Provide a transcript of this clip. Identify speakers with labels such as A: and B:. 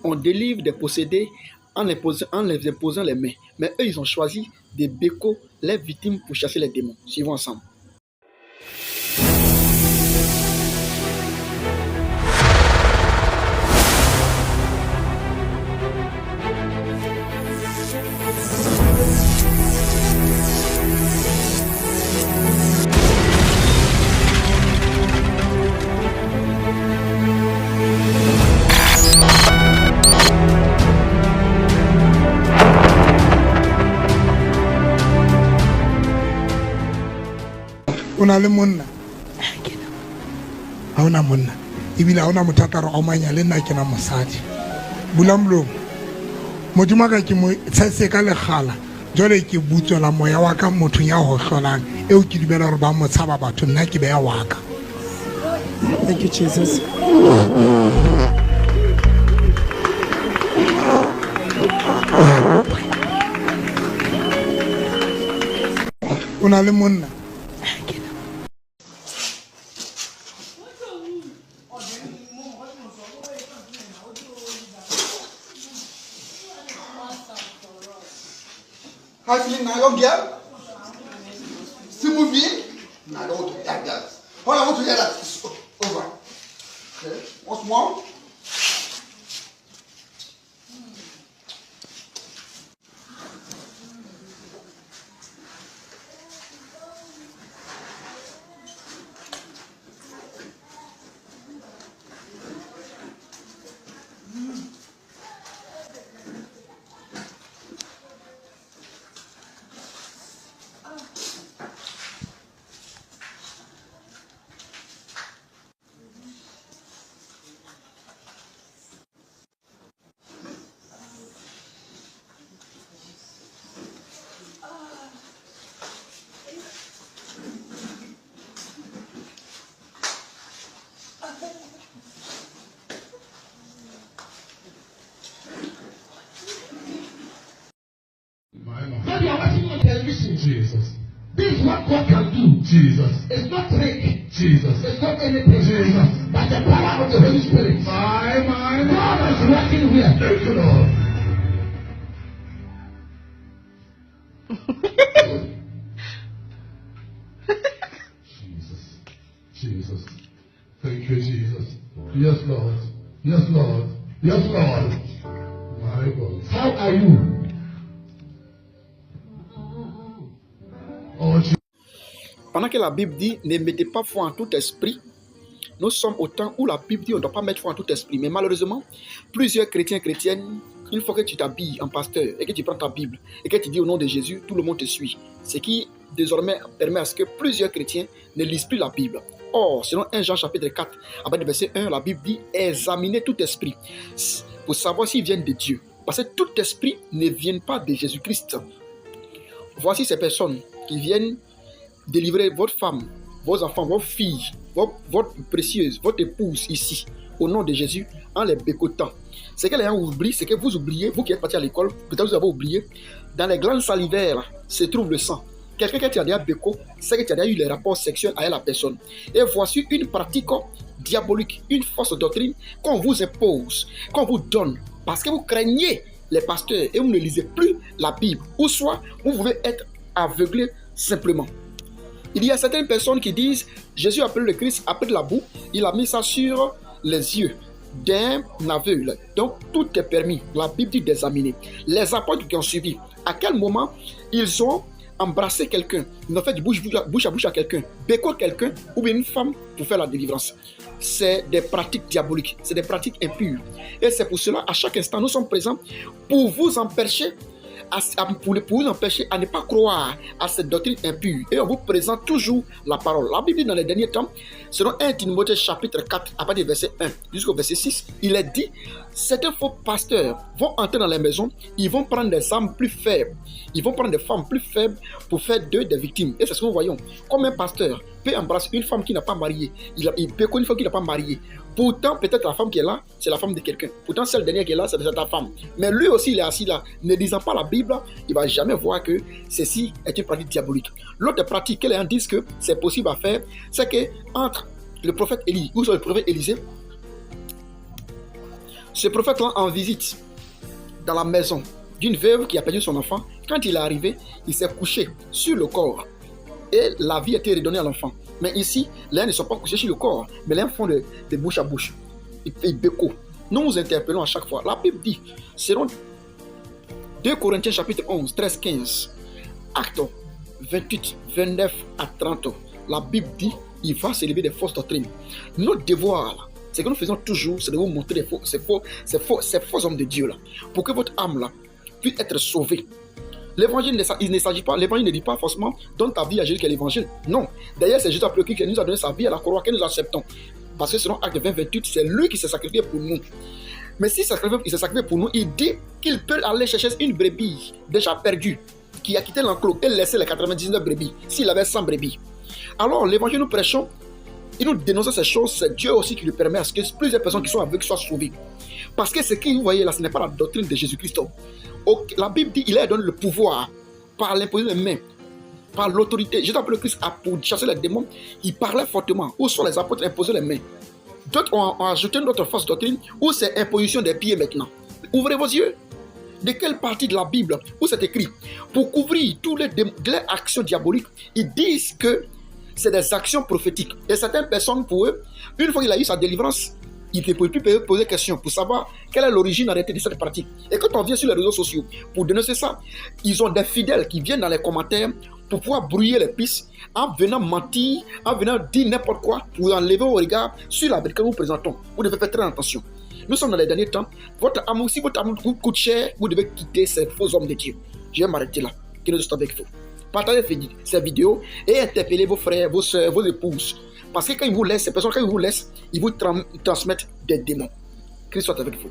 A: on délivre des possédés en les imposant les mains. Mais eux, ils ont choisi des bécos, les victimes, pour chasser les démons. Suivons ensemble.
B: Una le monna ha ona monna ibile ha ona mothata re o manya le nna ke na mosadi bulamlo modimo ka ke mo tsetse ka legala jole ke butswela moya wa ka motho ya ho hlolang eo ke dibela re ba mo tshaba batho nna ke be ya waka. Thank you Jesus. Una le monna
C: Hasi na go girl. See movie? Na go to that girl. All I want to hear that is over. Okay. What's more?
D: Maybe you're watching on television, Jesus. This is what God can do, Jesus. It's not trick, Jesus. It's not anything, Jesus. But the power of the Holy Spirit. God is working here. Thank you, Lord. Jesus. Thank you, Jesus. Yes, Lord. Yes, Lord. Yes, Lord. My God. How are you?
A: Pendant que la Bible dit ne mettez pas foi en tout esprit, nous sommes au temps où la Bible dit on ne doit pas mettre foi en tout esprit. Mais malheureusement, plusieurs chrétiens, chrétiennes, une fois que tu t'habilles en pasteur et que tu prends ta Bible et que tu dis au nom de Jésus, tout le monde te suit. Ce qui désormais permet à ce que plusieurs chrétiens ne lisent plus la Bible. Or, selon 1 Jean chapitre 4, à partir du verset 1, la Bible dit examinez tout esprit pour savoir s'ils viennent de Dieu. Parce que tout esprit ne vient pas de Jésus-Christ. Voici ces personnes qui viennent délivrer votre femme, vos enfants, vos filles, votre précieuse, votre épouse ici, au nom de Jésus, en les bécotant. Ce que les gens oublient, c'est que vous oubliez, vous qui êtes partis à l'école, peut-être vous avez oublié, dans les glandes salivaires se trouve le sang. Quelqu'un qui a déjà béco, c'est que tu as déjà eu les rapports sexuels avec la personne. Et voici une pratique diabolique, une fausse doctrine qu'on vous impose, qu'on vous donne, parce que vous craignez les pasteurs et vous ne lisez plus la Bible. Ou soit, vous pouvez être aveuglé simplement. Il y a certaines personnes qui disent, Jésus a pris le Christ, a pris de la boue, il a mis ça sur les yeux d'un aveugle. Donc, tout est permis. La Bible dit d'examiner. Les apôtres qui ont suivi, à quel moment ils ont embrassé quelqu'un, ils ont fait du bouche à bouche à quelqu'un, béco quelqu'un ou bien une femme pour faire la délivrance. C'est des pratiques diaboliques, c'est des pratiques impures. Et c'est pour cela, à chaque instant, nous sommes présents pour vous empêcher pour vous empêcher à ne pas croire à cette doctrine impure. Et on vous présente toujours la parole. La Bible dit dans les derniers temps, selon 1 Timothée chapitre 4, à partir du verset 1 jusqu'au verset 6, il est dit, certains faux pasteurs vont entrer dans les maisons, ils vont prendre des âmes plus faibles, ils vont prendre des femmes plus faibles pour faire d'eux des victimes. Et c'est ce que nous voyons. Comme un pasteur peut embrasser une femme qui n'a pas marié, il peut connaître une femme qui n'a pas marié. Pourtant, peut-être la femme qui est là, c'est la femme de quelqu'un. Pourtant, celle dernière qui est là, c'est ta femme. Mais lui aussi, il est assis là. Ne lisant pas la Bible, il ne va jamais voir que ceci est une pratique diabolique. L'autre pratique que les gens disent que c'est possible à faire, c'est que entre le prophète Élie ou le prophète Élisée, Ce prophète-là en visite dans la maison d'une veuve qui a perdu son enfant. Quand il est arrivé, il s'est couché sur le corps et la vie a été redonnée à l'enfant. Mais ici, les uns ne sont pas couchés sur le corps, mais les uns font de bouche à bouche. Et béco. Nous nous interpellons à chaque fois. La Bible dit, selon 2 Corinthiens chapitre 11, 13, 15, Actes 28, 29 à 30, la Bible dit, il va s'élever des fausses doctrines. Notre devoir, ce que nous faisons toujours, c'est de vous montrer ces faux hommes de Dieu là, pour que votre âme là puisse être sauvée. L'évangile, il ne s'agit pas, l'évangile ne dit pas forcément donne ta vie à Jésus qui est l'évangile. Non. D'ailleurs, c'est juste après qui nous a donné sa vie à la croix que nous acceptons. Parce que selon Acte 20, 28, c'est lui qui s'est sacrifié pour nous. Mais s'il s'est sacrifié pour nous, il dit qu'il peut aller chercher une brebis déjà perdue, qui a quitté l'enclos et laissé les 99 brebis, s'il avait 100 brebis. Alors, l'évangile nous prêchons, il nous dénonce ces choses, c'est Dieu aussi qui lui permet à ce que plusieurs personnes qui sont avec soient sauvées. Parce que ce que vous voyez là, ce n'est pas la doctrine de Jésus-Christ. La Bible dit qu'il a donné le pouvoir par l'imposition des mains, par l'autorité. Jésus-Christ Christ a pour chasser les démons, il parlait fortement. Où sont les apôtres imposés les mains? D'autres ont ajouté une autre fausse doctrine où c'est imposition des pieds maintenant. Ouvrez vos yeux. De quelle partie de la Bible où c'est écrit? Pour couvrir toutes les actions diaboliques, ils disent que c'est des actions prophétiques. Et certaines personnes, pour eux, une fois qu'il a eu sa délivrance, il ne peut plus poser des questions pour savoir quelle est l'origine arrêtée de cette pratique. Et quand on vient sur les réseaux sociaux pour dénoncer ça, ils ont des fidèles qui viennent dans les commentaires pour pouvoir brouiller les pistes en venant mentir, en venant dire n'importe quoi pour enlever vos regards sur la vérité que nous présentons. Vous devez faire très attention. Nous sommes dans les derniers temps. Si votre amour vous coûte cher, vous devez quitter ces faux hommes de Dieu. Je vais m'arrêter là. Que nous sommes avec vous. Partagez ces vidéos et interpellez vos frères, vos soeurs, vos épouses. Parce que quand ils vous laissent, ces personnes, quand ils vous laissent, ils vous transmettent des démons. Christ soit avec vous.